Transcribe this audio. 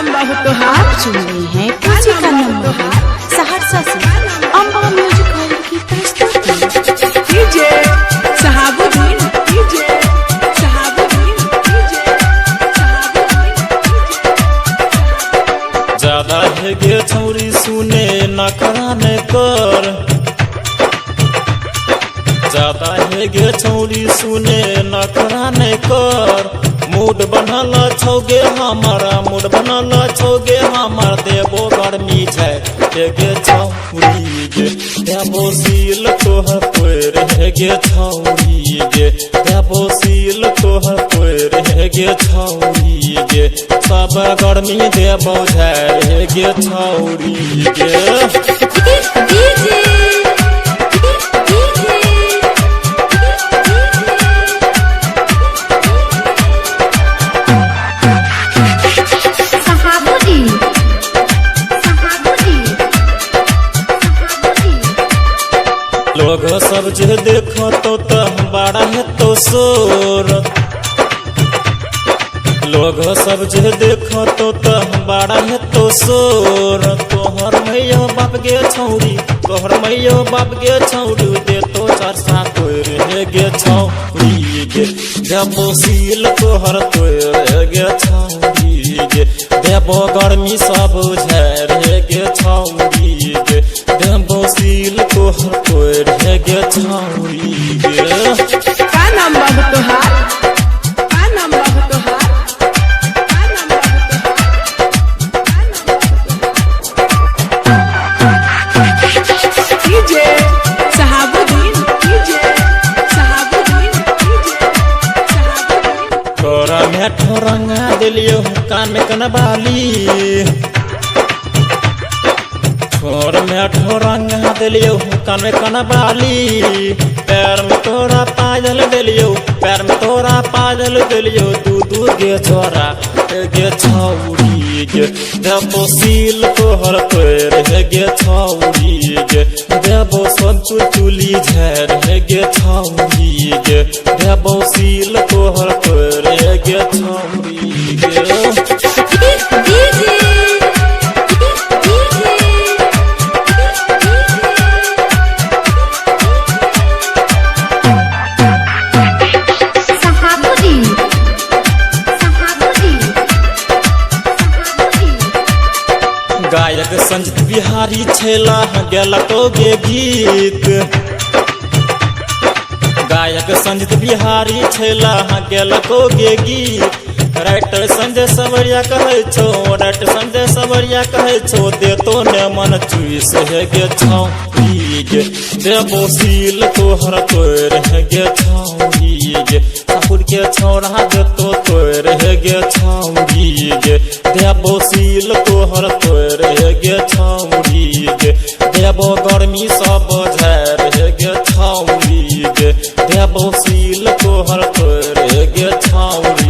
आप सुन रहे हैं किसी का नंबर है सहरसा से अम्बा म्यूजिक हॉल की प्रस्तुति। DJ Shahabuddin, DJ Shahabuddin, DJ Shahabuddin. ज्यादा है गे छौरी सुने नखरा ने कर, ज्यादा है गे छौरी सुने नखरा ने कर। मूड बनल छौगे हमारा, मूड बनल छौगे हमार। देबो गर्मी छै गे छौरी गे, देबो सील तोहर पैर है गे छौरी गे, देबो सील तोहर पैर है गे छौरी गे। सब गर्मी देबो झार गे छौरी गे। लोग सब जे देखो तो बड़ा है तो शोर, लोग सब जे देखो तो बड़ा है तो शोर। तोहर मैया बाप गे छौरी, तोहर मैया बाप गे छौरी। दे तो चरसा तोर है गे छौरी गे, देबो सील तोहर तोर गे छौरी गे। देबो गर्मी सब झार है गे छौरी गे, देबो सील तोहर तोर है गे छौरी गे। का नाम बाबू तोहार, का नाम बाबू तोहार, का नाम बाबू तोहार। DJ Shahabuddin, DJ Shahabuddin, DJ Shahabuddin. तोरा मेठो रंगा दिलियो कान में कनबाली, छोर मेठो रंगा दिलियो कान में कनबाली। पैर में तोरा पायल दिलियो, पैर में तोरा पायल दिलियो। दू गे छोरा गे छौरी गे, देबो सील तोहर पैर है गे छौरी गे। देबो संतुर चुली झार है गे छौरी गे, देबो सील तोहर पैर है गे छौरी गे। गायक संजीत बिहारी छेला गेला तो गे गीत, गायक संजीत बिहारी छेला गेला तो गे गीत। राइटर संजय सवरिया कहे छो, राइटर संजय सवरिया कहे छो। दे तो ने मन चुइस है गे छौरी गे, देबो सील तोहर तोर है गे छौरी गे। साहुर के छौरा दे तो तोर है गे छौरी गे, देबो सील तोहर तोर है गे छौरी गे। देबो गर्मी सब झार है गे छौरी गे, देबो सील तोहर तोर है गे छौरी।